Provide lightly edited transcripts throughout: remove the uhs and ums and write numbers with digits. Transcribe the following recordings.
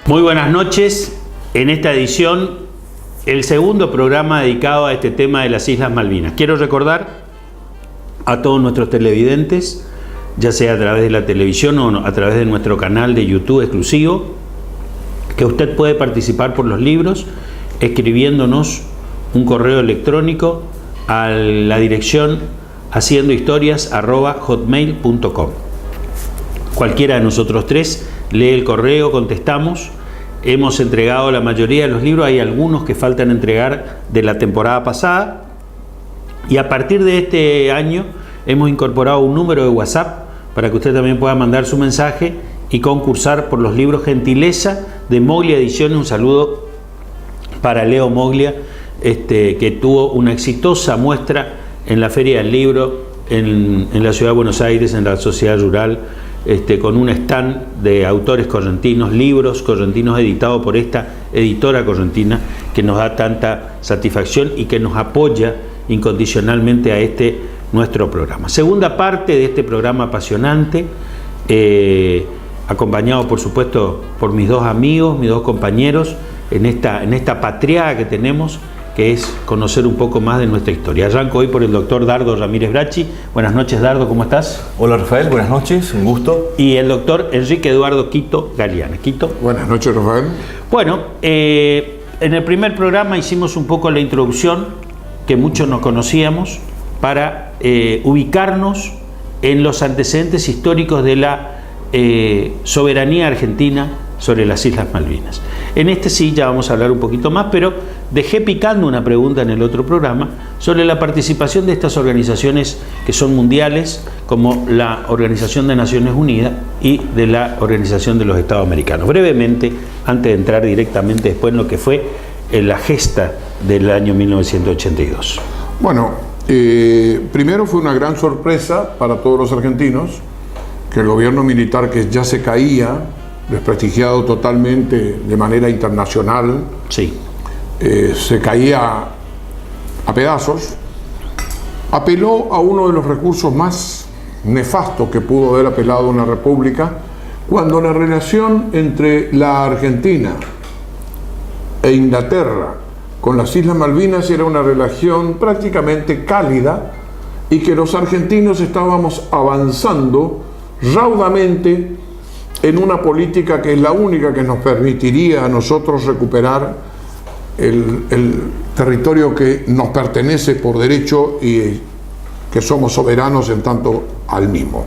Muy buenas noches. En esta edición, el segundo programa dedicado a este tema de las Islas Malvinas. Quiero recordar a todos nuestros televidentes, ya sea a través de la televisión o a través de nuestro canal de YouTube exclusivo, que usted puede participar por los libros escribiéndonos un correo electrónico a la dirección haciendohistorias@hotmail.com. Cualquiera de nosotros tres lee el correo, contestamos. Hemos entregado la mayoría de los libros, hay algunos que faltan entregar de la temporada pasada, y a partir de este año hemos incorporado un número de WhatsApp para que usted también pueda mandar su mensaje y concursar por los libros, gentileza de Moglia Ediciones. Un saludo para Leo Moglia, que tuvo una exitosa muestra en la Feria del Libro en la Ciudad de Buenos Aires, en la Sociedad Rural, con un stand de autores correntinos, libros correntinos editados por esta editora correntina, que nos da tanta satisfacción y que nos apoya incondicionalmente a nuestro programa. Segunda parte de este programa apasionante, acompañado por supuesto por mis dos amigos, mis dos compañeros, en esta patriada que tenemos, que es conocer un poco más de nuestra historia. Arranco hoy por el doctor Dardo Ramírez Bracci. Buenas noches, Dardo, ¿cómo estás? Hola, Rafael, buenas noches, un gusto. Y el doctor Enrique Eduardo Quito Galeana. Quito. Buenas noches, Rafael. Bueno, en el primer programa hicimos un poco la introducción, que muchos no conocíamos, para ubicarnos en los antecedentes históricos de la soberanía argentina sobre las Islas Malvinas. En sí ya vamos a hablar un poquito más, pero dejé picando una pregunta en el otro programa sobre la participación de estas organizaciones que son mundiales, como la Organización de Naciones Unidas y de la Organización de los Estados Americanos. Brevemente, antes de entrar directamente después en lo que fue la gesta del año 1982. Bueno, primero fue una gran sorpresa para todos los argentinos que el gobierno militar, que ya se caía, desprestigiado totalmente de manera internacional, sí, se caía a pedazos, apeló a uno de los recursos más nefastos que pudo haber apelado una república, cuando la relación entre la Argentina e Inglaterra con las Islas Malvinas era una relación prácticamente cálida, y que los argentinos estábamos avanzando raudamente en una política que es la única que nos permitiría a nosotros recuperar el territorio que nos pertenece por derecho y que somos soberanos en tanto al mismo,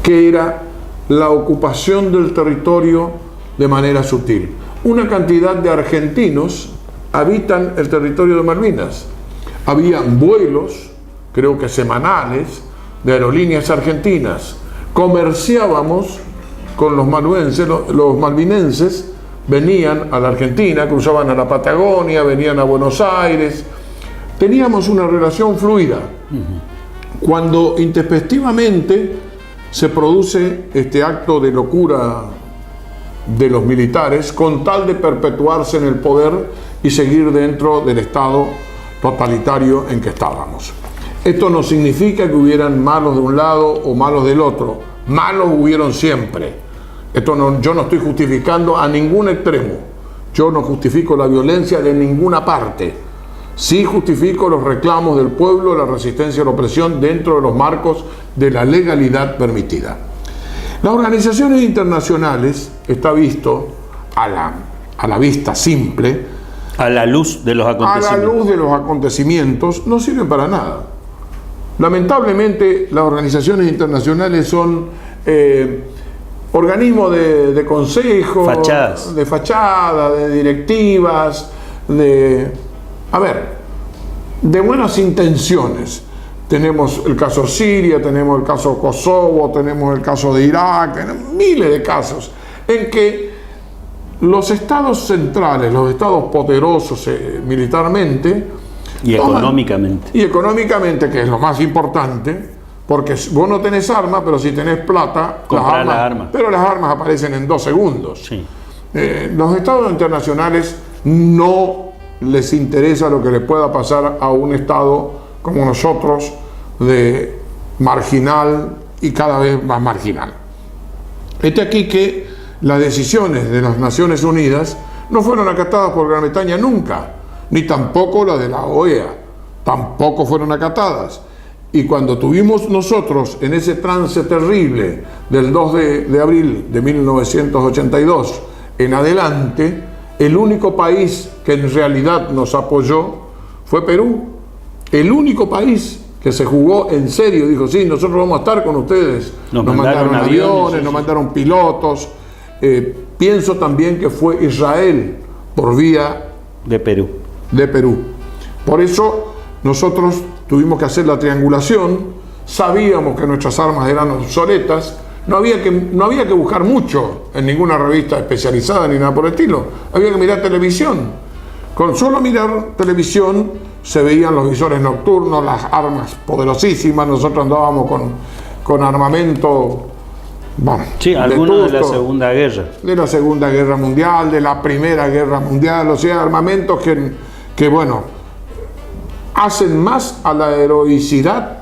que era la ocupación del territorio de manera sutil. Una cantidad de argentinos habitan el territorio de Malvinas. Habían vuelos, creo que semanales, de aerolíneas argentinas. Comerciábamos con los malvinenses, venían a la Argentina, cruzaban a la Patagonia, venían a Buenos Aires. Teníamos una relación fluida. Cuando intempestivamente se produce este acto de locura de los militares, con tal de perpetuarse en el poder y seguir dentro del Estado totalitario en que estábamos. Esto no significa que hubieran malos de un lado o malos del otro. Malos hubieron siempre. Yo no estoy justificando a ningún extremo. Yo no justifico la violencia de ninguna parte. Sí justifico los reclamos del pueblo, la resistencia a la opresión dentro de los marcos de la legalidad permitida. Las organizaciones internacionales, está visto a la vista simple, a la luz de los acontecimientos, no sirven para nada. Lamentablemente, las organizaciones internacionales son organismos de consejo, de fachada, de directivas, de buenas intenciones. Tenemos el caso Siria, tenemos el caso Kosovo, tenemos el caso de Irak, tenemos miles de casos en que los estados centrales, los estados poderosos militarmente y económicamente, que es lo más importante, porque vos no tenés armas, pero si tenés plata, comprar las armas. Pero las armas aparecen en 2 segundos. Sí. Los estados internacionales no les interesa lo que le pueda pasar a un estado como nosotros, de marginal y cada vez más marginal. Aquí que las decisiones de las Naciones Unidas no fueron acatadas por Gran Bretaña nunca, ni tampoco las de la OEA, tampoco fueron acatadas. Y cuando tuvimos nosotros en ese trance terrible del 2 de abril de 1982 en adelante, el único país que en realidad nos apoyó fue Perú. El único país que se jugó en serio, dijo, sí, nosotros vamos a estar con ustedes. Nos mandaron aviones, nos mandaron pilotos. Pienso también que fue Israel por vía de Perú. Por eso nosotros tuvimos que hacer la triangulación, sabíamos que nuestras armas eran obsoletas, no había que buscar mucho en ninguna revista especializada ni nada por el estilo, había que mirar televisión. Con solo mirar televisión se veían los visores nocturnos, las armas poderosísimas, nosotros andábamos con armamento, bueno, sí, algunos de la Segunda Guerra. De la Segunda Guerra Mundial, de la Primera Guerra Mundial, o sea, armamentos que bueno, hacen más a la heroicidad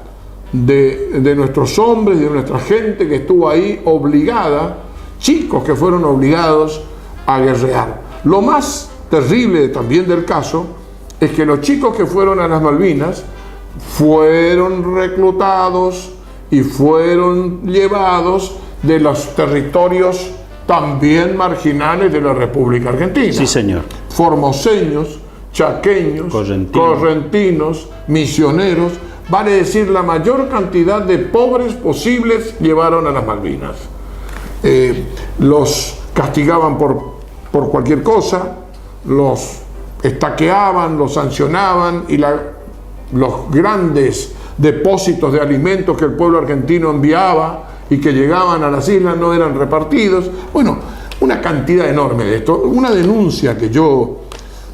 de nuestros hombres, de nuestra gente que estuvo ahí obligada, chicos que fueron obligados a guerrear. Lo más terrible también del caso es que los chicos que fueron a las Malvinas fueron reclutados y fueron llevados de los territorios también marginales de la República Argentina. Sí, señor. Formoseños, chaqueños, correntinos, misioneros, vale decir la mayor cantidad de pobres posibles llevaron a las Malvinas. Los castigaban por cualquier cosa, los estaqueaban, los sancionaban y los grandes depósitos de alimentos que el pueblo argentino enviaba y que llegaban a las islas no eran repartidos. Bueno, una cantidad enorme de esto. Una denuncia que yo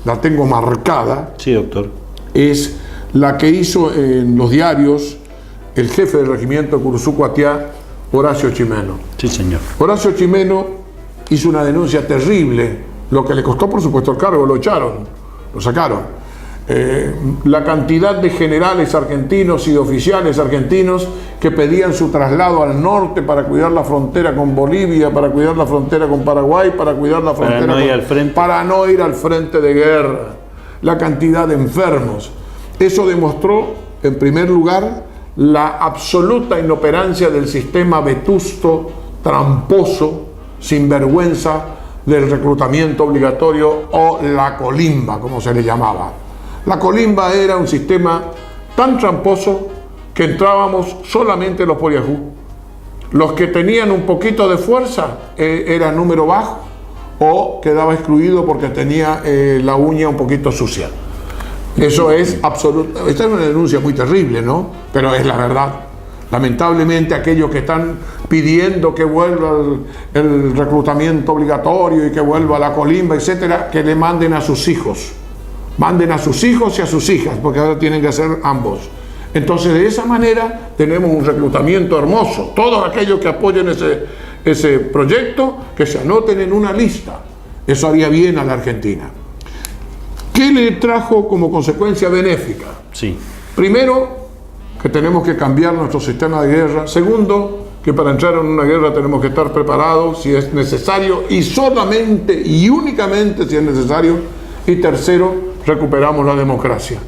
la tengo marcada, sí, doctor, es la que hizo en los diarios el jefe del regimiento Curuzú-Cuatiá, Horacio Chimeno. Sí, señor. Horacio Chimeno hizo una denuncia terrible, lo que le costó por supuesto el cargo, lo echaron, lo sacaron. La cantidad de generales argentinos y de oficiales argentinos que pedían su traslado al norte para cuidar la frontera con Bolivia, para cuidar la frontera con Paraguay, para cuidar la frontera para no ir al frente de guerra. La cantidad de enfermos. Eso demostró, en primer lugar, la absoluta inoperancia del sistema vetusto, tramposo, sinvergüenza del reclutamiento obligatorio o la colimba, como se le llamaba. La colimba era un sistema tan tramposo que entrábamos solamente los poliajú. Los que tenían un poquito de fuerza era número bajo o quedaba excluido porque tenía la uña un poquito sucia. Eso es absoluto. Esta es una denuncia muy terrible, ¿no? Pero es la verdad. Lamentablemente aquellos que están pidiendo que vuelva el reclutamiento obligatorio y que vuelva la colimba, etcétera, que le manden a sus hijos. Manden a sus hijos y a sus hijas, porque ahora tienen que hacer ambos. Entonces, de esa manera tenemos un reclutamiento hermoso. Todos aquellos que apoyen ese proyecto, que se anoten en una lista. Eso haría bien a la Argentina. ¿Qué le trajo como consecuencia benéfica? Sí. Primero, que tenemos que cambiar nuestro sistema de guerra. Segundo, que para entrar en una guerra tenemos que estar preparados si es necesario y solamente y únicamente si es necesario. Y tercero, recuperamos la democracia.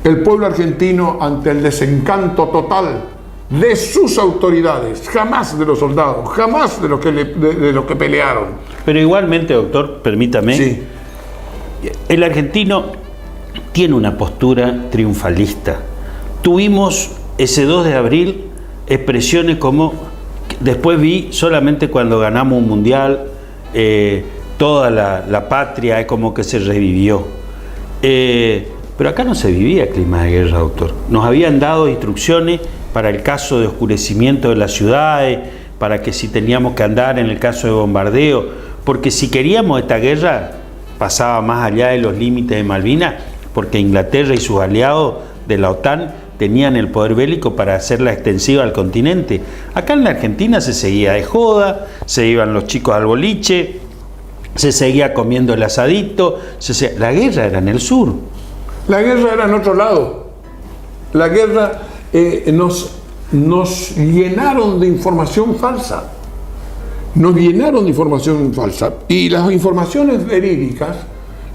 El pueblo argentino, ante el desencanto total de sus autoridades, jamás de los soldados, jamás de los que pelearon. Pero igualmente, doctor, permítame, sí, el argentino tiene una postura triunfalista. Tuvimos ese 2 de abril expresiones como, después vi solamente cuando ganamos un mundial, toda la patria es como que se revivió. Pero acá no se vivía clima de guerra, doctor. Nos habían dado instrucciones para el caso de oscurecimiento de las ciudades, para que si teníamos que andar en el caso de bombardeo, porque si queríamos esta guerra pasaba más allá de los límites de Malvinas, porque Inglaterra y sus aliados de la OTAN tenían el poder bélico para hacerla extensiva al continente. Acá en la Argentina se seguía de joda, se iban los chicos al boliche, se seguía comiendo el asadito, la guerra era en el sur. La guerra era en otro lado. La guerra nos llenaron de información falsa. nos llenaron de información falsa. Y las informaciones verídicas,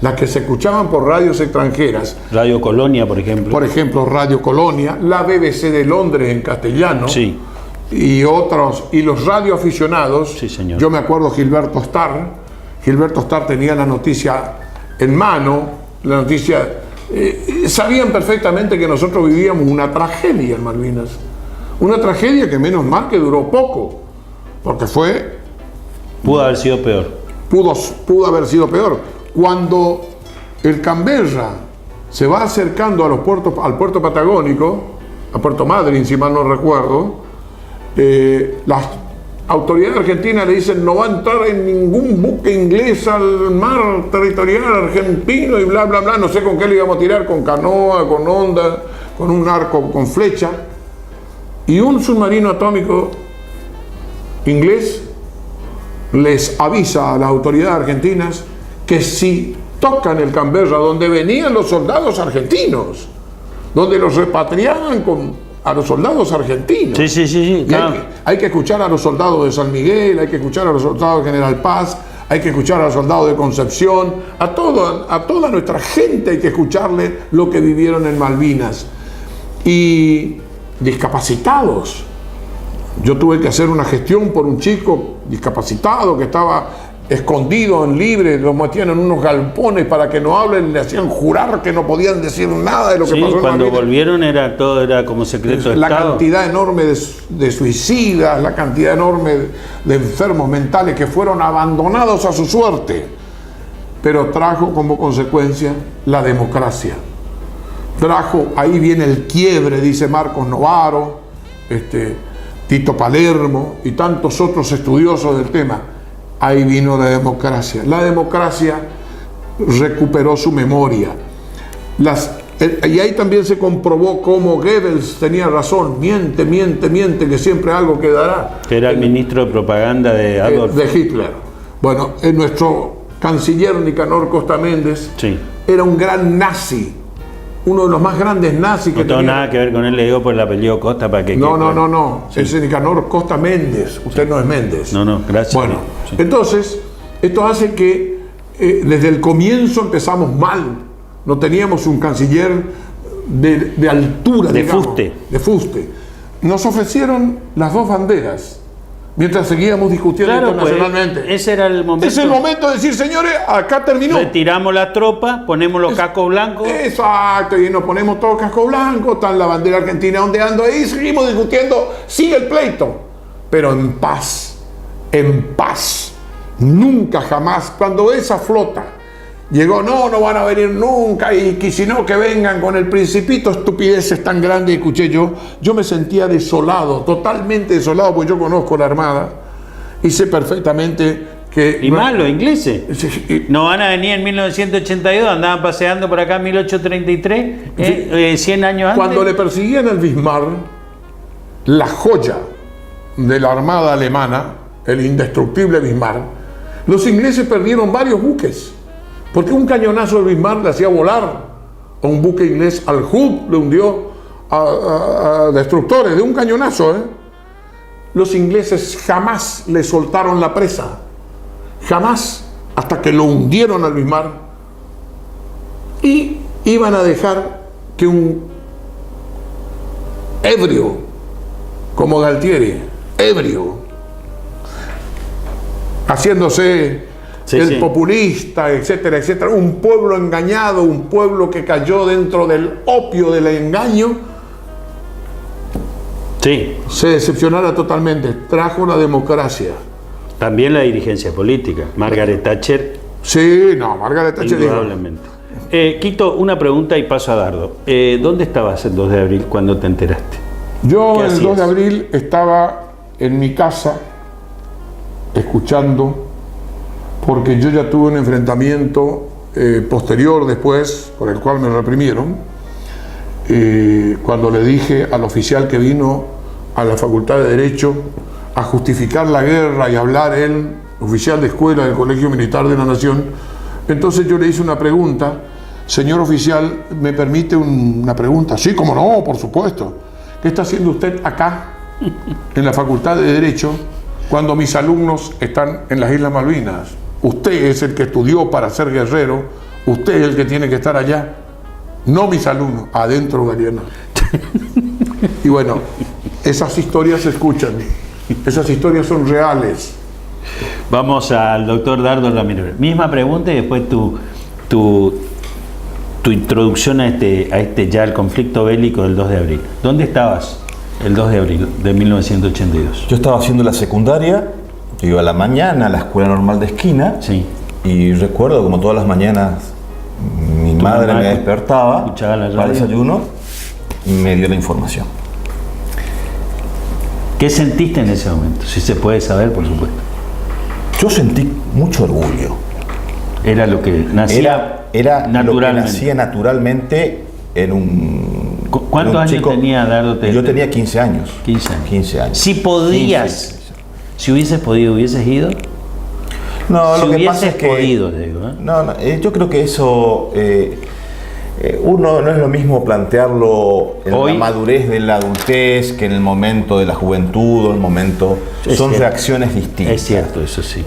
las que se escuchaban por radios extranjeras, Radio Colonia, por ejemplo, Radio Colonia, la BBC de Londres en castellano, sí, y otros, y los radioaficionados, sí, señor. Yo me acuerdo Gilberto Starr tenía la noticia en mano, la noticia, sabían perfectamente que nosotros vivíamos una tragedia en Malvinas, una tragedia que menos mal que duró poco, porque pudo haber sido peor. Pudo haber sido peor. Cuando el Canberra se va acercando al puerto patagónico, a Puerto Madryn, si mal no recuerdo, las autoridades argentinas le dicen no va a entrar en ningún buque inglés al mar territorial argentino y bla, bla, bla. No sé con qué le íbamos a tirar, con canoa, con onda, con un arco, con flecha. Y un submarino atómico inglés les avisa a las autoridades argentinas que si tocan el Canberra, donde venían los soldados argentinos, donde los repatriaban a los soldados argentinos. Sí. Hay que escuchar a los soldados de San Miguel, hay que escuchar a los soldados de General Paz, hay que escuchar a los soldados de Concepción, a toda nuestra gente hay que escucharle lo que vivieron en Malvinas. Y discapacitados. Yo tuve que hacer una gestión por un chico discapacitado que estaba escondido en libre, los metían en unos galpones para que no hablen, le hacían jurar que no podían decir nada de lo que pasó en cuando Malvinas. Volvieron todo era como secreto de La Estado. cantidad enorme de suicidas, la cantidad enorme de enfermos mentales que fueron abandonados a su suerte, pero trajo como consecuencia la democracia. Ahí viene el quiebre, dice Marcos Novaro, Tito Palermo y tantos otros estudiosos del tema. Ahí vino la democracia. La democracia recuperó su memoria. Y ahí también se comprobó cómo Goebbels tenía razón. Miente, que siempre algo quedará. Que era el ministro de propaganda de Adolf. De Hitler. Bueno, nuestro canciller Nicanor Costa Méndez era un gran nazi. Uno de los más grandes nazis que no tengo tenía. nada que ver con él, le digo por el apellido Costa para que... No. Sí. Ese Nicanor Costa Méndez. Usted no es Méndez. No, gracias. Bueno, sí. Entonces, esto hace que desde el comienzo empezamos mal. No teníamos un canciller de altura, de digamos, fuste. De fuste. Nos ofrecieron las dos banderas. Mientras seguíamos discutiendo internacionalmente. Pues, ese era el momento. Es el momento de decir, señores, acá terminó. Retiramos la tropa, ponemos los cascos blancos. Exacto, y nos ponemos todos casco blanco, está la bandera argentina ondeando ahí, seguimos discutiendo, sigue el pleito. Pero en paz, nunca jamás, cuando esa flota llegó, no van a venir nunca, y que si no que vengan con el Principito, estupideces tan grandes, escuché yo me sentía desolado, totalmente desolado, porque yo conozco la Armada y sé perfectamente que... Y más los ingleses. No van a venir en 1982, andaban paseando por acá en 1833, 100 años antes. Cuando le persiguían al Bismarck, la joya de la Armada alemana, el indestructible Bismarck, los ingleses perdieron varios buques. Porque un cañonazo de Bismarck le hacía volar a un buque inglés, al Hood le hundió a destructores de un cañonazo. Los ingleses jamás le soltaron la presa, jamás, hasta que lo hundieron al Bismarck. Y iban a dejar que un ebrio como Galtieri, haciéndose... populista, etcétera, etcétera. Un pueblo engañado, un pueblo que cayó dentro del opio del engaño, se decepcionara totalmente. Trajo la democracia. También la dirigencia política. Margaret Thatcher. Margaret Thatcher. Indudablemente. Quito una pregunta y paso a Dardo. ¿Dónde estabas el 2 de abril cuando te enteraste? Yo el 2 de abril estaba en mi casa escuchando, porque yo ya tuve un enfrentamiento posterior después, por el cual me reprimieron, cuando le dije al oficial que vino a la Facultad de Derecho a justificar la guerra y hablar él, oficial de escuela del Colegio Militar de la Nación, entonces yo le hice una pregunta. Señor oficial, ¿me permite una pregunta? Sí, cómo no, por supuesto. ¿Qué está haciendo usted acá, en la Facultad de Derecho, cuando mis alumnos están en las Islas Malvinas. Usted es el que estudió para ser guerrero, usted es el que tiene que estar allá, no mis alumnos, adentro Galeana. Y bueno, esas historias se escuchan, esas historias son reales. Vamos al doctor Dardo Ramírez. Misma pregunta y después tu introducción a este ya el conflicto bélico del 2 de abril. ¿Dónde estabas el 2 de abril de 1982? Yo estaba haciendo la secundaria, yo iba a la mañana a la escuela normal de esquina. Sí. Y recuerdo como todas las mañanas mi madre me despertaba escuchaba la radio. para el desayuno y me dio la información. ¿Qué sentiste en ese momento? Si se puede saber, por supuesto. Yo sentí mucho orgullo. Era lo que nacía Era lo que naturalmente. nacía naturalmente en un... ¿Cuántos en un años chico. tenía Dardo? Yo tenía 15 años. 15 años. 15 años. Si podías, 15. si hubieses podido, ¿hubieses ido? No, Si lo que pasa hubieses es que... podido, digo, ¿eh? No, yo creo que eso... uno no es lo mismo plantearlo en Hoy, la madurez de la adultez que en el momento de la juventud o el momento... Es Son cierto. reacciones distintas. Es cierto, eso sí.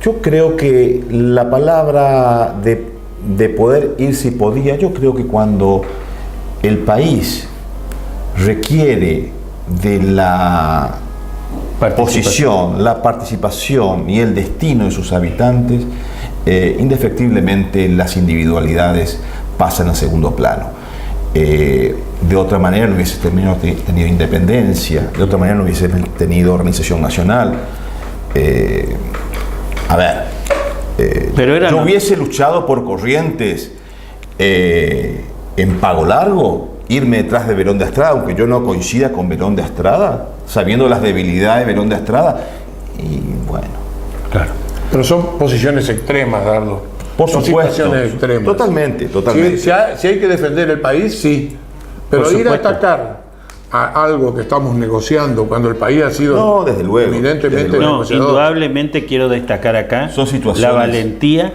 Yo creo que la palabra de poder ir si podía, yo creo que cuando el país requiere de la posición, la participación y el destino de sus habitantes, indefectiblemente las individualidades pasan a segundo plano. De otra manera no hubiese tenido independencia, de otra manera no hubiese tenido organización nacional. A ver, Pero yo hubiese luchado por Corrientes en Pago Largo, irme detrás de Verón de Astrada, aunque yo no coincida con Verón de Astrada, sabiendo las debilidades de Verón de Astrada. Y bueno, Claro. Pero son posiciones extremas, Dardo. por son supuesto, situaciones extremas. totalmente. Si hay que defender el país, sí. Pero Por ir a supuesto. atacar a algo que estamos negociando cuando el país ha sido No, desde luego, evidentemente desde luego. No, negociador. indudablemente quiero destacar acá Son situaciones. la valentía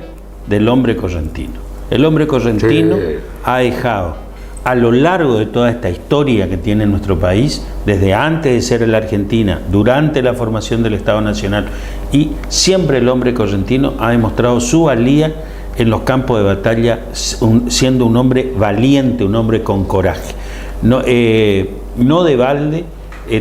del hombre correntino. El hombre correntino Sí. ha dejado a lo largo de toda esta historia que tiene nuestro país, desde antes de ser la Argentina, durante la formación del Estado Nacional, y siempre el hombre correntino ha demostrado su valía en los campos de batalla, siendo un hombre valiente, un hombre con coraje. No de balde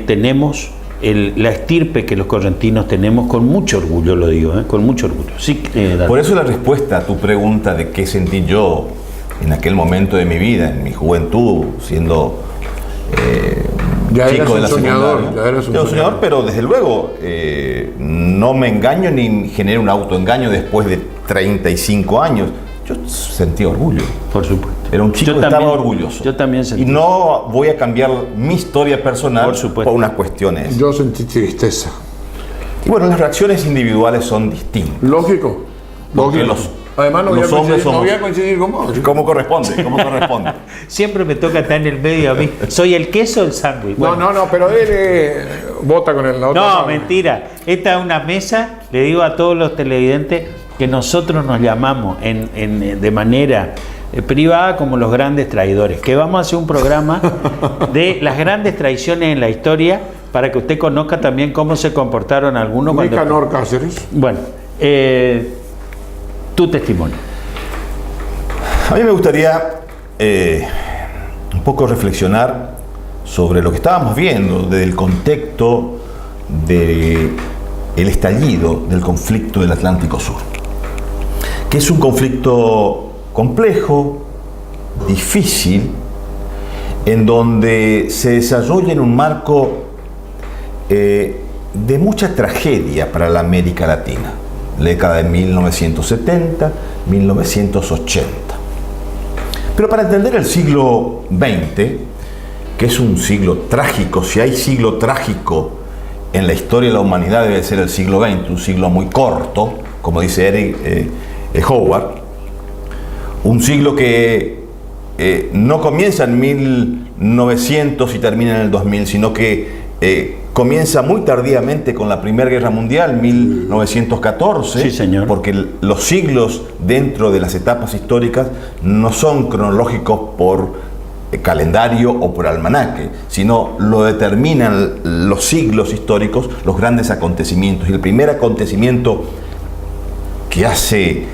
tenemos la estirpe que los correntinos tenemos, con mucho orgullo, lo digo, con mucho orgullo. Sí, Por eso la respuesta a tu pregunta de qué sentí yo en aquel momento de mi vida, en mi juventud, siendo Ya eras chico de un la soñador, secundaria. ya eras un Era un soñador. soñador, pero desde luego no me engaño ni genero un autoengaño después de 35 años. Yo sentí orgullo. por supuesto. Era un chico Yo que también- estaba orgulloso. Yo también sentí. Y no voy a cambiar mi historia personal Por supuesto. unas cuestiones. Yo sentí tristeza. Y bueno, las reacciones individuales son distintas. Lógico. Porque Lógico. Además no voy, los a hombres coincidir, no somos- voy a coincidir con vos. ¿Cómo corresponde? ¿Cómo corresponde? Siempre me toca estar en el medio a mí. ¿Soy el queso o el sándwich? Bueno. No, pero él vota con la otra No, mano. mentira. Esta es una mesa, le digo a todos los televidentes que nosotros nos llamamos de manera privada como los grandes traidores, que vamos a hacer un programa de las grandes traiciones en la historia para que usted conozca también cómo se comportaron algunos cuando... Nicanor Cáceres. Bueno, tu testimonio. A mí me gustaría un poco reflexionar sobre lo que estábamos viendo desde el contexto del estallido del conflicto del Atlántico Sur, que es un conflicto complejo, difícil, en donde se desarrolla en un marco de mucha tragedia para la América Latina, la década de 1970, 1980. Pero para entender el siglo XX, que es un siglo trágico, si hay siglo trágico en la historia de la humanidad debe ser el siglo XX, un siglo muy corto, como dice Eric Howard, un siglo que no comienza en 1900 y termina en el 2000, sino que comienza muy tardíamente con la Primera Guerra Mundial, 1914, Sí, señor. porque los siglos dentro de las etapas históricas no son cronológicos por calendario o por almanaque, sino lo determinan los siglos históricos, los grandes acontecimientos. Y el primer acontecimiento que hace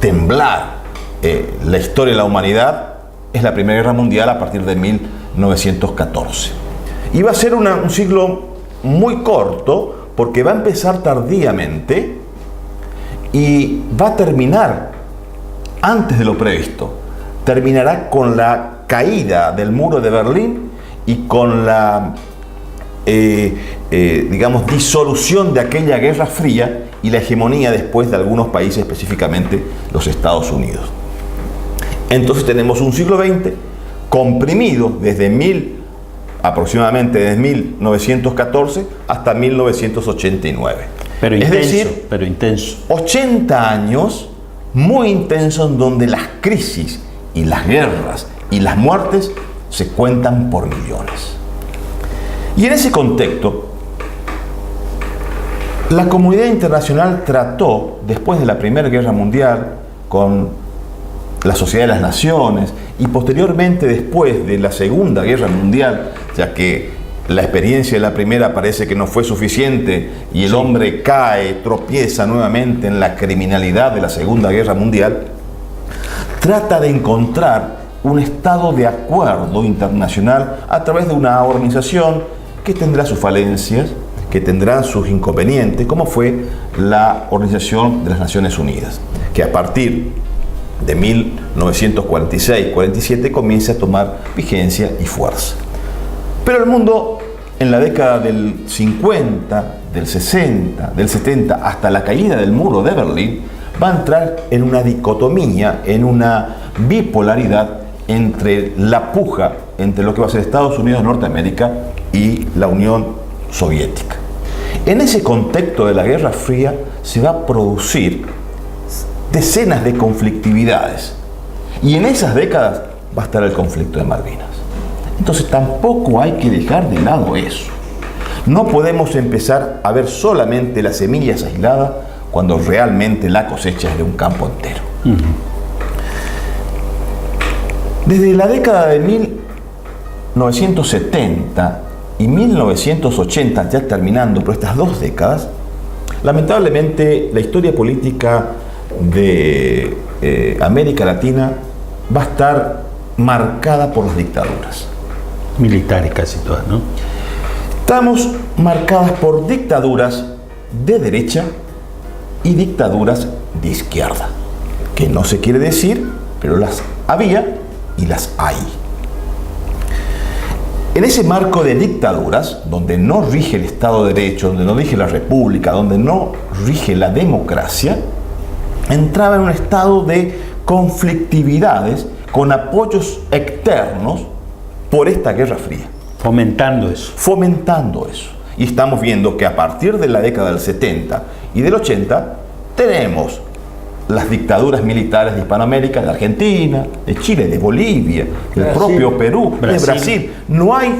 temblar la historia de la humanidad es la Primera Guerra Mundial a partir de 1914. Y va a ser un siglo muy corto porque va a empezar tardíamente y va a terminar antes de lo previsto. Terminará con la caída del muro de Berlín y con la, disolución de aquella Guerra Fría y la hegemonía después de algunos países, específicamente los Estados Unidos. Entonces tenemos un siglo XX comprimido aproximadamente desde 1914 hasta 1989. Pero intenso, es decir, pero intenso. 80 años muy intensos en donde las crisis y las guerras y las muertes se cuentan por millones. Y en ese contexto, la comunidad internacional trató, después de la Primera Guerra Mundial, con la Sociedad de las Naciones y posteriormente después de la Segunda Guerra Mundial, ya que la experiencia de la primera parece que no fue suficiente y el hombre cae, tropieza nuevamente en la criminalidad de la Segunda Guerra Mundial, trata de encontrar un estado de acuerdo internacional a través de una organización que tendrá sus falencias, que tendrá sus inconvenientes, como fue la Organización de las Naciones Unidas, que a partir de 1946-47 comienza a tomar vigencia y fuerza. Pero el mundo en la década del 50, del 60, del 70, hasta la caída del muro de Berlín, va a entrar en una dicotomía, en una bipolaridad entre la puja entre lo que va a ser Estados Unidos de Norteamérica y la Unión Soviética. En ese contexto de la Guerra Fría se va a producir decenas de conflictividades y en esas décadas va a estar el conflicto de Malvinas. Entonces tampoco hay que dejar de lado eso. No podemos empezar a ver solamente las semillas aisladas cuando realmente la cosecha es de un campo entero. Desde la década de 1970 y 1980, ya terminando por estas dos décadas, lamentablemente la historia política de América Latina va a estar marcada por las dictaduras. Militares casi todas, ¿no? Estamos marcadas por dictaduras de derecha y dictaduras de izquierda, que no se quiere decir, pero las había y las hay. En ese marco de dictaduras, donde no rige el Estado de Derecho, donde no rige la República, donde no rige la democracia, entraba en un estado de conflictividades con apoyos externos por esta Guerra Fría. Fomentando eso. Fomentando eso. Y estamos viendo que a partir de la década del 70 y del 80 tenemos las dictaduras militares de Hispanoamérica, de Argentina, de Chile, de Bolivia, del propio Perú, de Brasil. No hay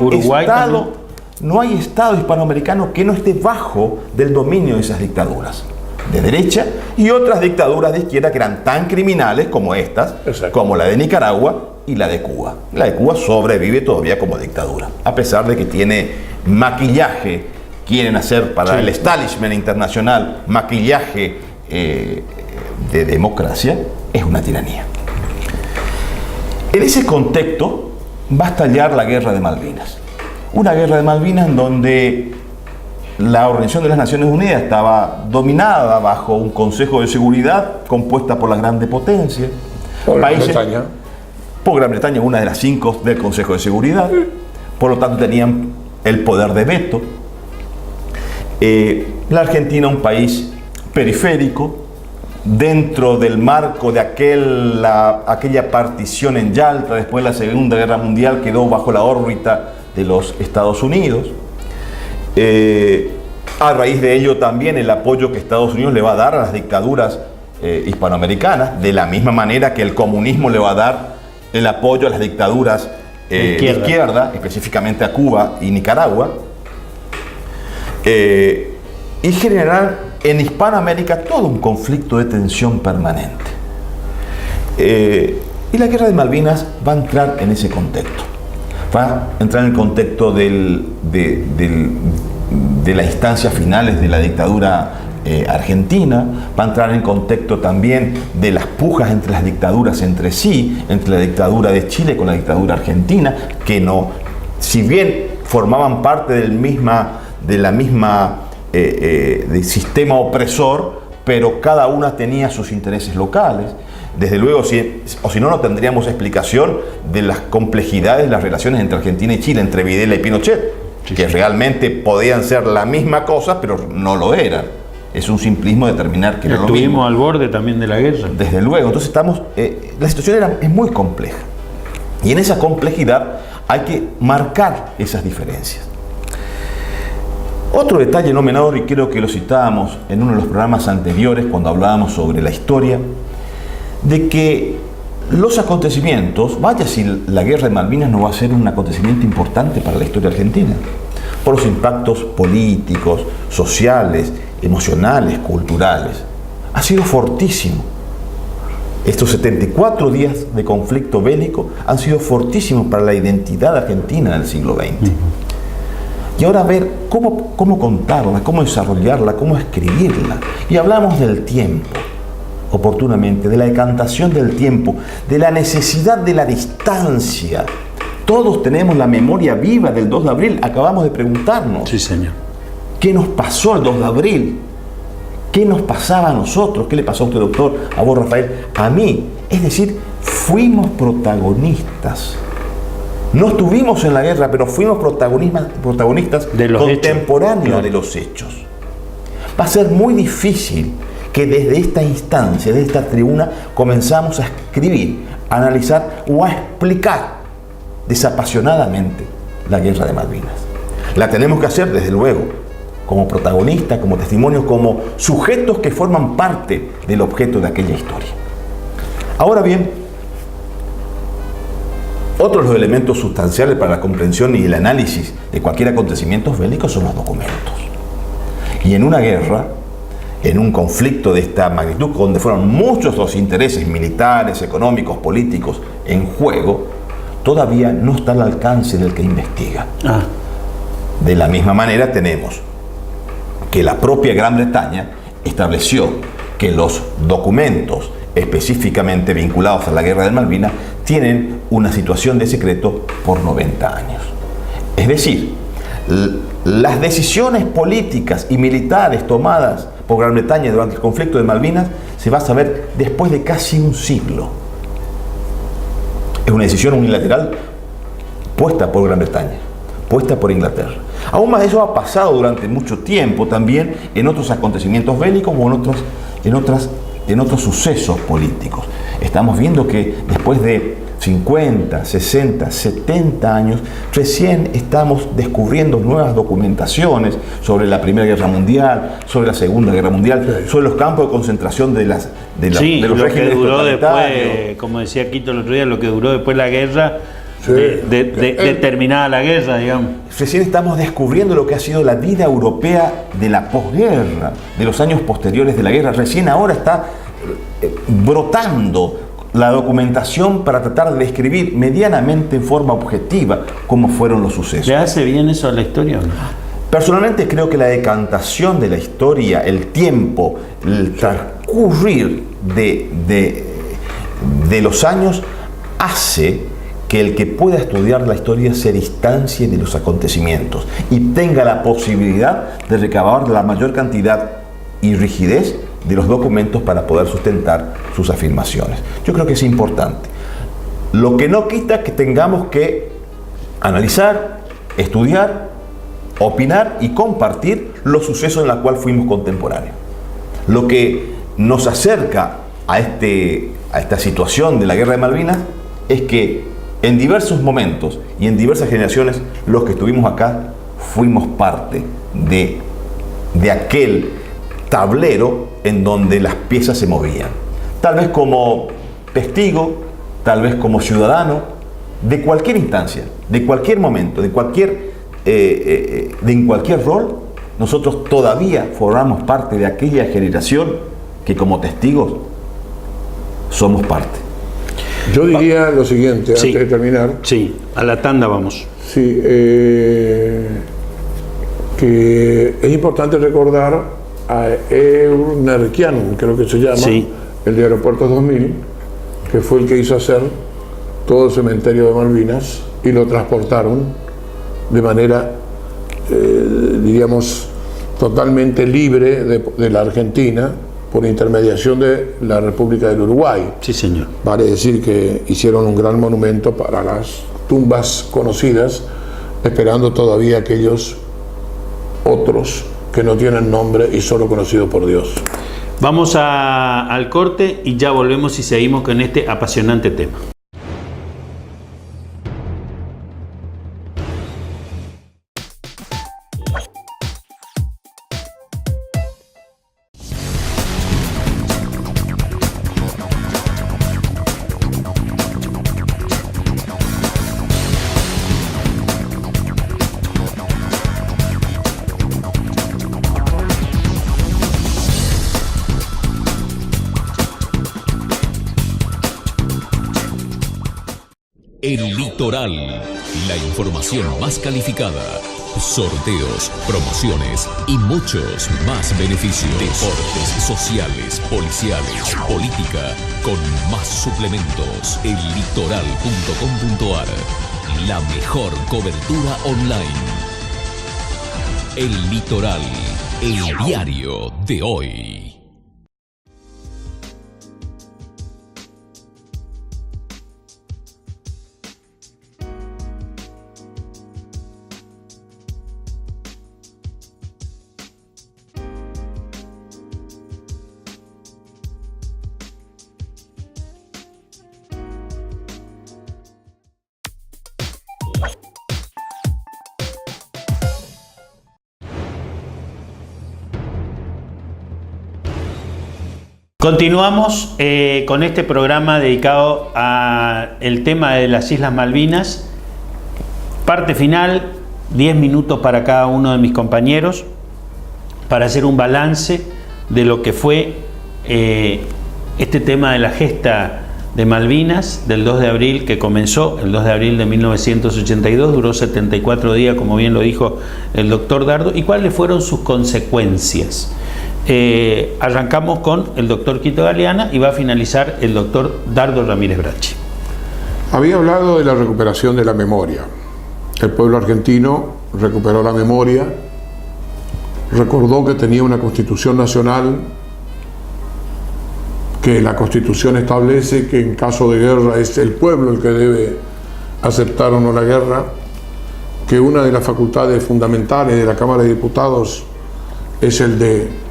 estado hispanoamericano que no esté bajo del dominio de esas dictaduras de derecha y otras dictaduras de izquierda que eran tan criminales como estas, como la de Nicaragua y la de Cuba. La de Cuba sobrevive todavía como dictadura, a pesar de que tiene maquillaje, quieren hacer para el establishment internacional maquillaje de democracia, es una tiranía. En ese contexto va a estallar la Guerra de Malvinas. Una Guerra de Malvinas en donde la Organización de las Naciones Unidas estaba dominada bajo un Consejo de Seguridad compuesta por las grandes potencias. Por Gran Bretaña. Por Gran Bretaña, una de las 5 del Consejo de Seguridad. Por lo tanto, tenían el poder de veto. La Argentina, un país periférico, dentro del marco de aquella partición en Yalta, después de la Segunda Guerra Mundial, quedó bajo la órbita de los Estados Unidos. A raíz de ello también el apoyo que Estados Unidos le va a dar a las dictaduras hispanoamericanas, de la misma manera que el comunismo le va a dar el apoyo a las dictaduras de izquierda, específicamente a Cuba y Nicaragua, y generar en Hispanoamérica todo un conflicto de tensión permanente. Y la guerra de Malvinas va a entrar en ese contexto. Va a entrar en el contexto de las instancias finales de la dictadura argentina, va a entrar en contexto también de las pujas entre las dictaduras entre sí, entre la dictadura de Chile con la dictadura argentina, que no, si bien formaban parte del sistema opresor, pero cada una tenía sus intereses locales. Desde luego, si no, no tendríamos explicación de las complejidades de las relaciones entre Argentina y Chile, entre Videla y Pinochet, que realmente podían ser la misma cosa, pero no lo eran. Es un simplismo determinar que era lo mismo. Estuvimos al borde también de la guerra. Desde luego, entonces la situación es muy compleja. Y en esa complejidad hay que marcar esas diferencias. Otro detalle no menor, y creo que lo citábamos en uno de los programas anteriores cuando hablábamos sobre la historia, de que los acontecimientos, vaya si la guerra de Malvinas no va a ser un acontecimiento importante para la historia argentina, por los impactos políticos, sociales, emocionales, culturales, ha sido fortísimo. Estos 74 días de conflicto bélico han sido fortísimos para la identidad argentina del siglo XX. Y ahora ver cómo contarla, cómo desarrollarla, cómo escribirla. Y hablamos del tiempo, oportunamente, de la decantación del tiempo, de la necesidad de la distancia. Todos tenemos la memoria viva del 2 de abril. Acabamos de preguntarnos. Sí, señor. ¿Qué nos pasó el 2 de abril? ¿Qué nos pasaba a nosotros? ¿Qué le pasó a usted, doctor? A vos, Rafael. A mí. Es decir, fuimos protagonistas. No estuvimos en la guerra, pero fuimos protagonistas de los contemporáneos de los hechos. Va a ser muy difícil que desde esta instancia, desde esta tribuna, comenzamos a escribir, a analizar o a explicar desapasionadamente la guerra de Malvinas. La tenemos que hacer, desde luego, como protagonistas, como testimonios, como sujetos que forman parte del objeto de aquella historia. Ahora bien, otro de los elementos sustanciales para la comprensión y el análisis de cualquier acontecimiento bélico son los documentos. Y en una guerra, en un conflicto de esta magnitud, donde fueron muchos los intereses militares, económicos, políticos en juego, todavía no está al alcance del que investiga. De la misma manera tenemos que la propia Gran Bretaña estableció que los documentos específicamente vinculados a la guerra de Malvinas tienen una situación de secreto por 90 años. Es decir, las decisiones políticas y militares tomadas por Gran Bretaña durante el conflicto de Malvinas se va a saber después de casi un siglo. Es una decisión unilateral puesta por Gran Bretaña, puesta por Inglaterra. Aún más, eso ha pasado durante mucho tiempo también en otros acontecimientos bélicos o en otros sucesos políticos. Estamos viendo que después de 50, 60, 70 años, recién estamos descubriendo nuevas documentaciones sobre la Primera Guerra Mundial, sobre la Segunda Guerra Mundial, sobre los campos de concentración de los regímenes que duró totalitarios. Después, como decía Quito el otro día, lo que duró después la guerra, de terminada la guerra, digamos. Recién estamos descubriendo lo que ha sido la vida europea de la posguerra, de los años posteriores de la guerra. Recién ahora está brotando la documentación para tratar de describir medianamente en forma objetiva cómo fueron los sucesos. ¿Le hace bien eso a la historia? Personalmente creo que la decantación de la historia, el tiempo, el transcurrir de los años hace que el que pueda estudiar la historia se distancie de los acontecimientos y tenga la posibilidad de recabar la mayor cantidad y rigidez de los documentos para poder sustentar sus afirmaciones. Yo creo que es importante. Lo que no quita que tengamos que analizar, estudiar, opinar y compartir los sucesos en los cuales fuimos contemporáneos. Lo que nos acerca a esta situación de la guerra de Malvinas es que en diversos momentos y en diversas generaciones los que estuvimos acá fuimos parte de aquel tablero en donde las piezas se movían. Tal vez como testigo, tal vez como ciudadano, de cualquier instancia, de cualquier momento, en cualquier rol, nosotros todavía formamos parte de aquella generación que como testigos somos parte. Yo diría lo siguiente, Sí. antes de terminar. Sí, a la tanda vamos. Sí, que es importante recordar a Eurnerquian, creo que se llama, Sí. el de Aeropuertos 2000, que fue el que hizo hacer todo el cementerio de Malvinas y lo transportaron de manera, diríamos, totalmente libre de la Argentina por intermediación de la República del Uruguay. Sí, señor. Vale decir que hicieron un gran monumento para las tumbas conocidas, esperando todavía aquellos otros que no tienen nombre y solo conocidos por Dios. Vamos al corte y ya volvemos y seguimos con este apasionante tema. El Litoral, la información más calificada, sorteos, promociones y muchos más beneficios. Deportes, sociales, policiales, política, con más suplementos. Ellitoral.com.ar, la mejor cobertura online. El Litoral, el diario de hoy. Continuamos con este programa dedicado al tema de las Islas Malvinas. Parte final, 10 minutos para cada uno de mis compañeros para hacer un balance de lo que fue este tema de la gesta de Malvinas del 2 de abril, que comenzó el 2 de abril de 1982, duró 74 días, como bien lo dijo el doctor Dardo, y cuáles fueron sus consecuencias. Arrancamos con el doctor Quito Galeana y va a finalizar el doctor Dardo Ramírez Brachi. Había hablado de la recuperación de la memoria. El pueblo argentino recuperó la memoria, recordó que tenía una constitución nacional, que la constitución establece que en caso de guerra es el pueblo el que debe aceptar o no la guerra, que una de las facultades fundamentales de la Cámara de Diputados es el de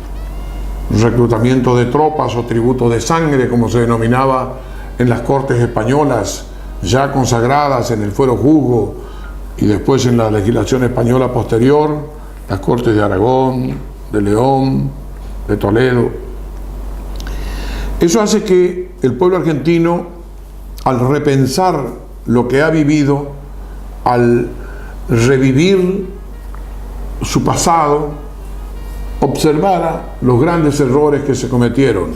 reclutamiento de tropas o tributo de sangre, como se denominaba en las Cortes españolas, ya consagradas en el Fuero Juzgo y después en la legislación española posterior, las Cortes de Aragón, de León, de Toledo. Eso hace que el pueblo argentino, al repensar lo que ha vivido, al revivir su pasado, observara los grandes errores que se cometieron,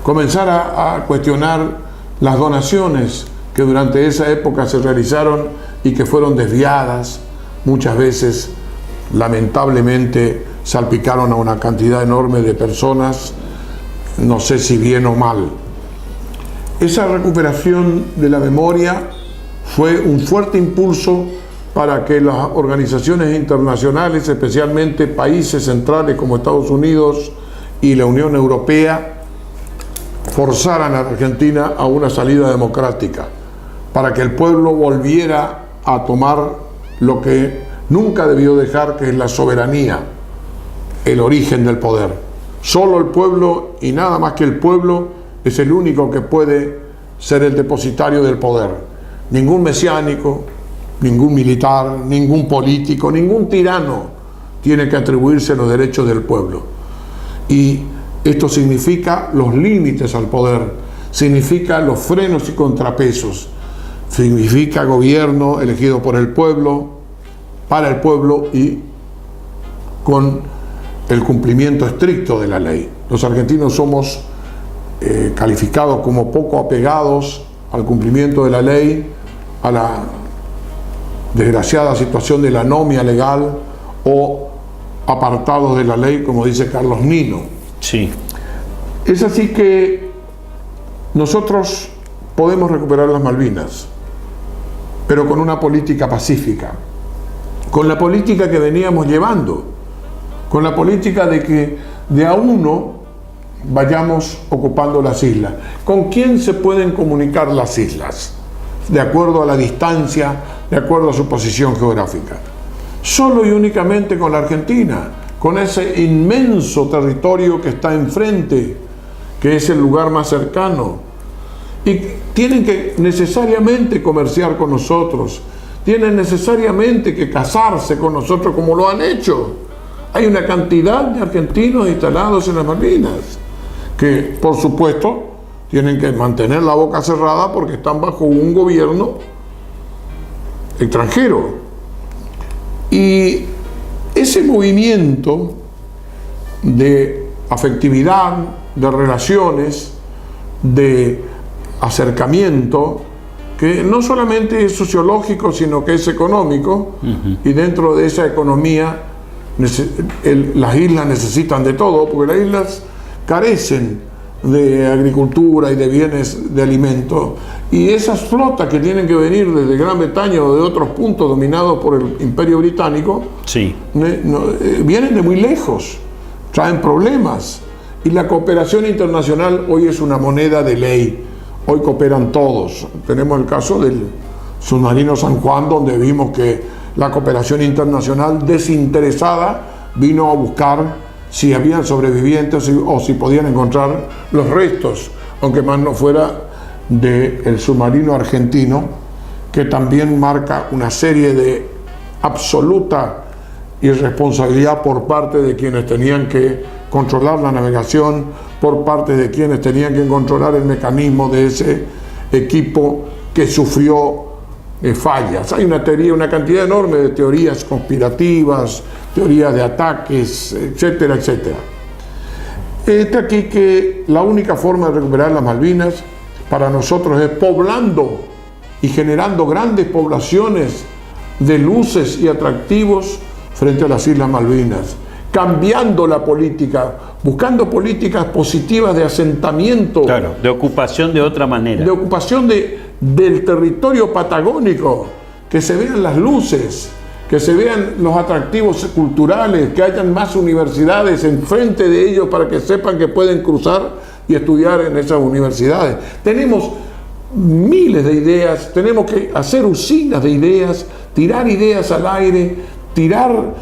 comenzara a cuestionar las donaciones que durante esa época se realizaron y que fueron desviadas, muchas veces lamentablemente salpicaron a una cantidad enorme de personas, no sé si bien o mal. Esa recuperación de la memoria fue un fuerte impulso para que las organizaciones internacionales, especialmente países centrales como Estados Unidos y la Unión Europea, forzaran a Argentina a una salida democrática, para que el pueblo volviera a tomar lo que nunca debió dejar, que es la soberanía, el origen del poder. Solo el pueblo y nada más que el pueblo es el único que puede ser el depositario del poder. Ningún mesiánico, ningún militar, ningún político, ningún tirano tiene que atribuirse los derechos del pueblo. Y esto significa los límites al poder, significa los frenos y contrapesos, significa gobierno elegido por el pueblo, para el pueblo y con el cumplimiento estricto de la ley. Los argentinos somos calificados como poco apegados al cumplimiento de la ley, a la desgraciada situación de la anomia legal o apartados de la ley, como dice Carlos Nino. Sí. Es así que nosotros podemos recuperar las Malvinas, pero con una política pacífica, con la política que veníamos llevando, con la política de que de a uno vayamos ocupando las islas. ¿Con quién se pueden comunicar las islas? De acuerdo a la distancia, de acuerdo a su posición geográfica. Solo y únicamente con la Argentina, con ese inmenso territorio que está enfrente, que es el lugar más cercano. Y tienen que necesariamente comerciar con nosotros, tienen necesariamente que casarse con nosotros como lo han hecho. Hay una cantidad de argentinos instalados en las Malvinas, que por supuesto tienen que mantener la boca cerrada porque están bajo un gobierno extranjero. Y ese movimiento de afectividad, de relaciones, de acercamiento, que no solamente es sociológico, sino que es económico, y dentro de esa economía las islas necesitan de todo, porque las islas carecen de agricultura y de bienes de alimento, y esas flotas que tienen que venir desde Gran Bretaña o de otros puntos dominados por el Imperio Británico, Sí. Vienen de muy lejos, traen problemas, y la cooperación internacional hoy es una moneda de ley. Hoy cooperan todos. Tenemos el caso del submarino San Juan, donde vimos que la cooperación internacional desinteresada vino a buscar si habían sobrevivientes o si podían encontrar los restos, aunque más no fuera del submarino argentino, que también marca una serie de absoluta irresponsabilidad por parte de quienes tenían que controlar la navegación, por parte de quienes tenían que controlar el mecanismo de ese equipo que sufrió fallas. Hay una cantidad enorme de teorías conspirativas, teorías de ataques, etcétera, etcétera. Está aquí que la única forma de recuperar las Malvinas para nosotros es poblando y generando grandes poblaciones de luces y atractivos frente a las Islas Malvinas, cambiando la política, buscando políticas positivas de asentamiento. Claro, de ocupación de otra manera. De ocupación del territorio patagónico, que se vean las luces, que se vean los atractivos culturales, que hayan más universidades enfrente de ellos para que sepan que pueden cruzar y estudiar en esas universidades. Tenemos miles de ideas, tenemos que hacer usinas de ideas, tirar ideas al aire, tirar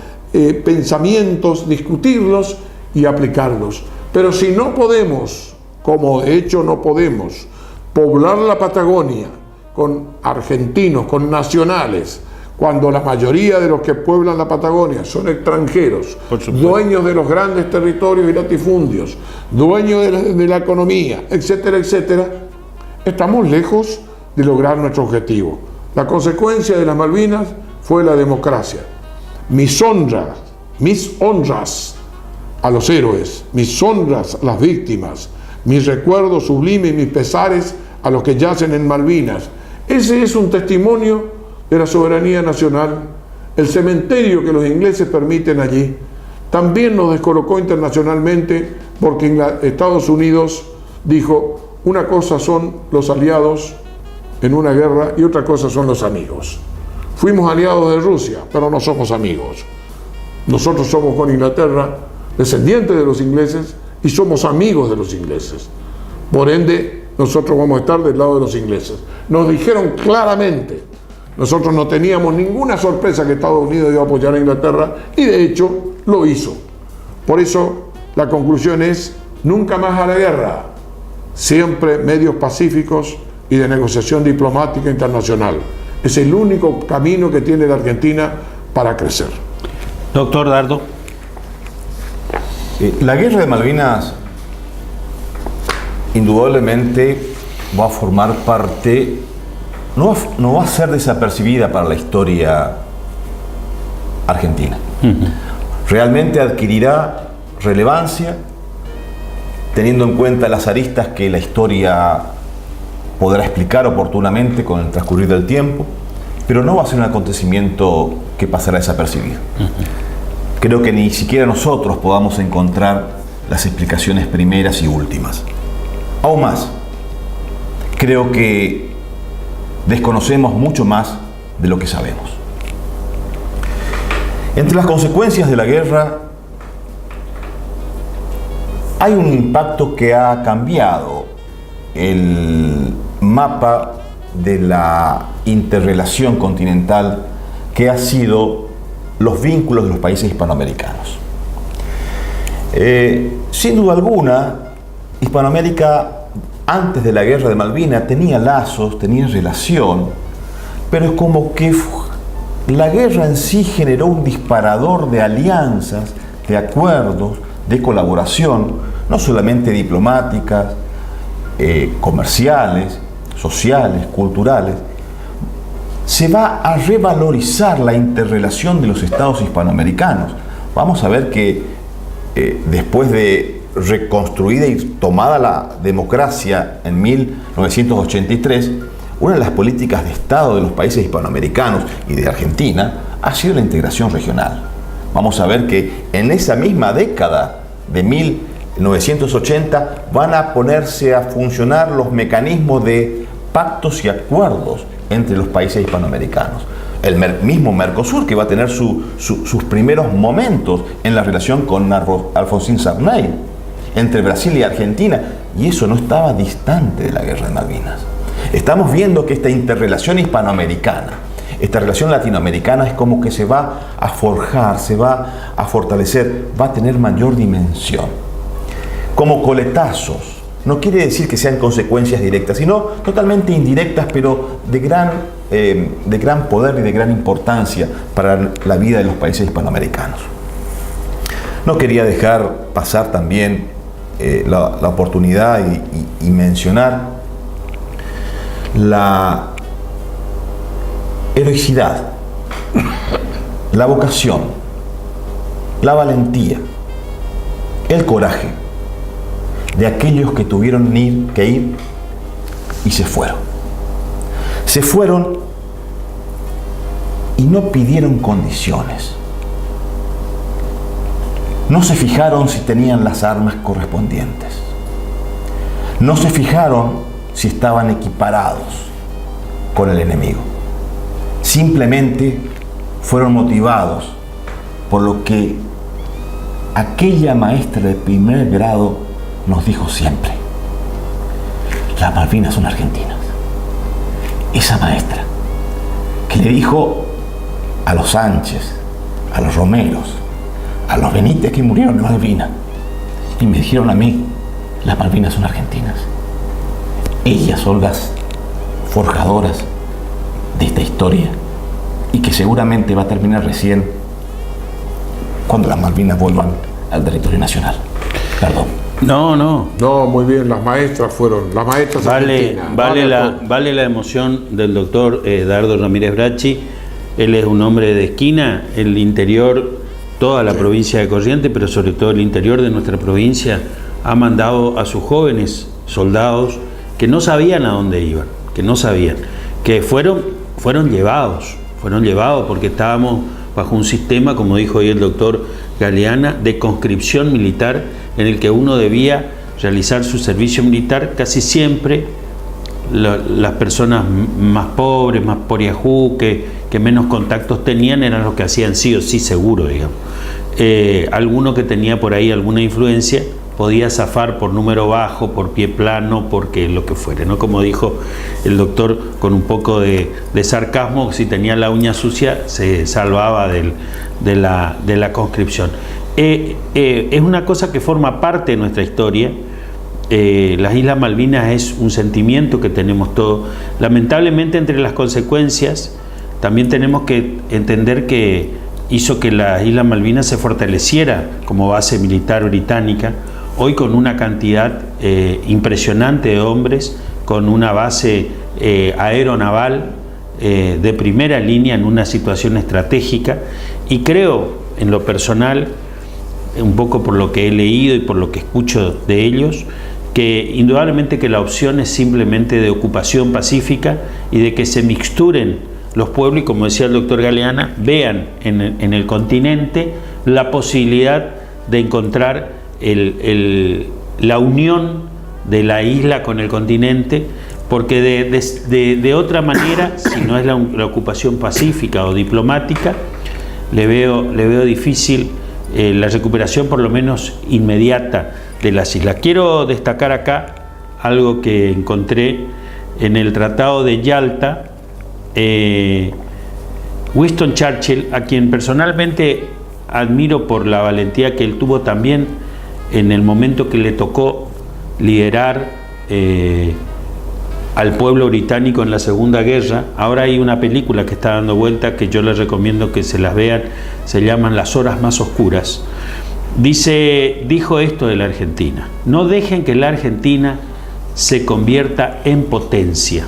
pensamientos, discutirlos y aplicarlos. Pero si no podemos, como de hecho no podemos, poblar la Patagonia con argentinos, con nacionales, cuando la mayoría de los que pueblan la Patagonia son extranjeros, dueños de los grandes territorios y latifundios, dueños de la economía, etcétera, etcétera, estamos lejos de lograr nuestro objetivo. La consecuencia de las Malvinas fue la democracia. Mis honras a los héroes, mis honras a las víctimas, mis recuerdos sublimes y mis pesares a los que yacen en Malvinas. Ese es un testimonio de la soberanía nacional. El cementerio que los ingleses permiten allí también nos descolocó internacionalmente, porque Estados Unidos dijo: una cosa son los aliados en una guerra y otra cosa son los amigos. Fuimos aliados de Rusia, pero no somos amigos. Nosotros somos con Inglaterra descendientes de los ingleses y somos amigos de los ingleses. Por ende, nosotros vamos a estar del lado de los ingleses. Nos dijeron claramente, nosotros no teníamos ninguna sorpresa que Estados Unidos iba a apoyar a Inglaterra, y de hecho lo hizo. Por eso la conclusión es: nunca más a la guerra, siempre medios pacíficos y de negociación diplomática internacional. Es el único camino que tiene la Argentina para crecer. Doctor Dardo. La guerra de Malvinas indudablemente va a formar parte, no va a ser desapercibida para la historia argentina. Realmente adquirirá relevancia, teniendo en cuenta las aristas que la historia podrá explicar oportunamente con el transcurrir del tiempo, pero no va a ser un acontecimiento que pasará desapercibido. Creo que ni siquiera nosotros podamos encontrar las explicaciones primeras y últimas. Aún más, creo que desconocemos mucho más de lo que sabemos. Entre las consecuencias de la guerra hay un impacto que ha cambiado el mapa de la interrelación continental, que ha sido los vínculos de los países hispanoamericanos. Sin duda alguna, Hispanoamérica antes de la guerra de Malvinas tenía lazos, tenía relación, pero es como que la guerra en sí generó un disparador de alianzas, de acuerdos, de colaboración, no solamente diplomáticas, comerciales, sociales, culturales. Se va a revalorizar la interrelación de los estados hispanoamericanos. Vamos a ver que después de reconstruida y tomada la democracia en 1983, una de las políticas de Estado de los países hispanoamericanos y de Argentina ha sido la integración regional. Vamos a ver que en esa misma década de 1980 van a ponerse a funcionar los mecanismos de pactos y acuerdos entre los países hispanoamericanos. El mismo Mercosur, que va a tener sus primeros momentos en la relación con Alfonsín Sarney, entre Brasil y Argentina, y eso no estaba distante de la guerra de Malvinas. Estamos viendo que esta interrelación hispanoamericana, esta relación latinoamericana es como que se va a forjar, se va a fortalecer, va a tener mayor dimensión. Como coletazos, no quiere decir que sean consecuencias directas, sino totalmente indirectas, pero de gran poder y de gran importancia para la vida de los países hispanoamericanos. No quería dejar pasar también la oportunidad y mencionar la heroicidad, la vocación, la valentía, el coraje de aquellos que tuvieron que ir y se fueron. Se fueron y no pidieron condiciones. No se fijaron si tenían las armas correspondientes. No se fijaron si estaban equiparados con el enemigo. Simplemente fueron motivados por lo que aquella maestra de primer grado nos dijo siempre: las Malvinas son argentinas. Esa maestra que le dijo a los Sánchez, a los Romeros, a los Benítez que murieron en Malvinas, y me dijeron a mí: las Malvinas son argentinas. Ellas son las forjadoras de esta historia, y que seguramente va a terminar recién cuando las Malvinas vuelvan al territorio nacional. Perdón. No, muy bien, las maestras fueron, las maestras argentinas. Vale la emoción del doctor Dardo Ramírez Bracci. Él es un hombre de esquina, el interior, toda la provincia de Corrientes, pero sobre todo el interior de nuestra provincia, ha mandado a sus jóvenes soldados que no sabían a dónde iban, que fueron llevados porque estábamos bajo un sistema, como dijo hoy el doctor Galeana, de conscripción militar, en el que uno debía realizar su servicio militar. Casi siempre las personas más pobres, más poriajú, que menos contactos tenían, eran los que hacían sí o sí seguro, digamos. Alguno que tenía por ahí alguna influencia podía zafar por número bajo, por pie plano, porque lo que fuere, ¿no? Como dijo el doctor con un poco de sarcasmo, si tenía la uña sucia se salvaba de la conscripción. Es una cosa que forma parte de nuestra historia. Las Islas Malvinas es un sentimiento que tenemos todos. Lamentablemente, entre las consecuencias también tenemos que entender que hizo que las Islas Malvinas se fortaleciera como base militar británica, hoy con una cantidad impresionante de hombres, con una base aeronaval de primera línea en una situación estratégica. Y creo, en lo personal, un poco por lo que he leído y por lo que escucho de ellos, que indudablemente que la opción es simplemente de ocupación pacífica y de que se mixturen los pueblos y, como decía el doctor Galeana, vean en el continente la posibilidad de encontrar la unión de la isla con el continente, porque de otra manera, si no es la ocupación pacífica o diplomática, le veo difícil la recuperación, por lo menos inmediata, de las islas. Quiero destacar acá algo que encontré en el Tratado de Yalta. Winston Churchill, a quien personalmente admiro por la valentía que él tuvo también en el momento que le tocó liderar al pueblo británico en la Segunda Guerra. Ahora hay una película que está dando vuelta que yo les recomiendo que se las vean, se llaman Las horas más oscuras. Dijo esto de la Argentina: no dejen que la Argentina se convierta en potencia,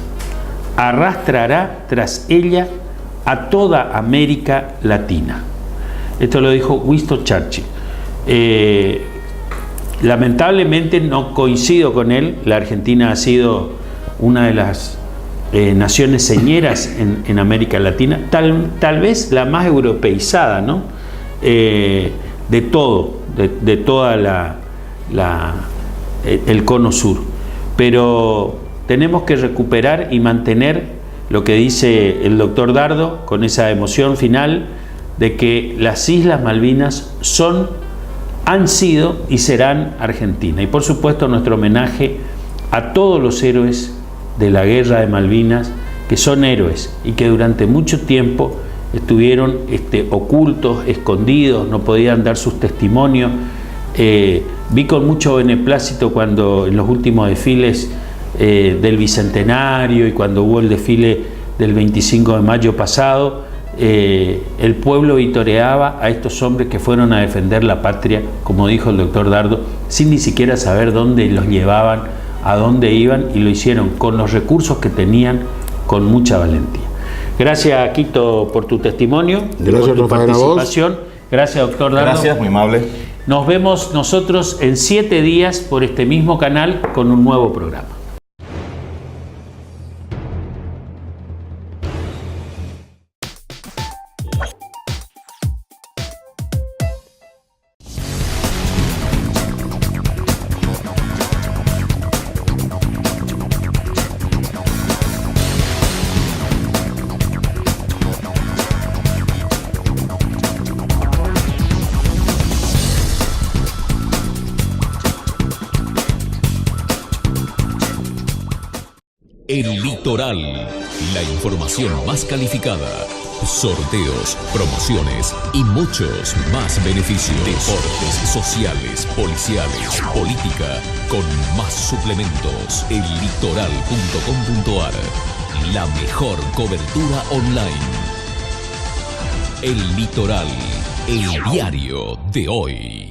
arrastrará tras ella a toda América Latina. Esto lo dijo Winston Churchill. Lamentablemente no coincido con él. La Argentina ha sido una de las naciones señeras en América Latina, tal vez la más europeizada, ¿no? De toda el cono sur. Pero tenemos que recuperar y mantener lo que dice el doctor Dardo con esa emoción final de que las Islas Malvinas han sido y serán Argentina. Y por supuesto nuestro homenaje a todos los héroes de la guerra de Malvinas, que son héroes y que durante mucho tiempo estuvieron ocultos, escondidos, no podían dar sus testimonios. Vi con mucho beneplácito cuando en los últimos desfiles del Bicentenario y cuando hubo el desfile del 25 de mayo pasado, el pueblo vitoreaba a estos hombres que fueron a defender la patria, como dijo el doctor Dardo, sin ni siquiera saber dónde los llevaban, a dónde iban, y lo hicieron con los recursos que tenían, con mucha valentía. Gracias, Quito, por tu testimonio, gracias, por tu Rafael, participación. Gracias, doctor Dardo. Gracias, muy amable. Nos vemos nosotros en 7 días por este mismo canal con un nuevo programa. El Litoral, la información más calificada, sorteos, promociones y muchos más beneficios. Deportes, sociales, policiales, política, con más suplementos. Ellitoral.com.ar, la mejor cobertura online. El Litoral, el diario de hoy.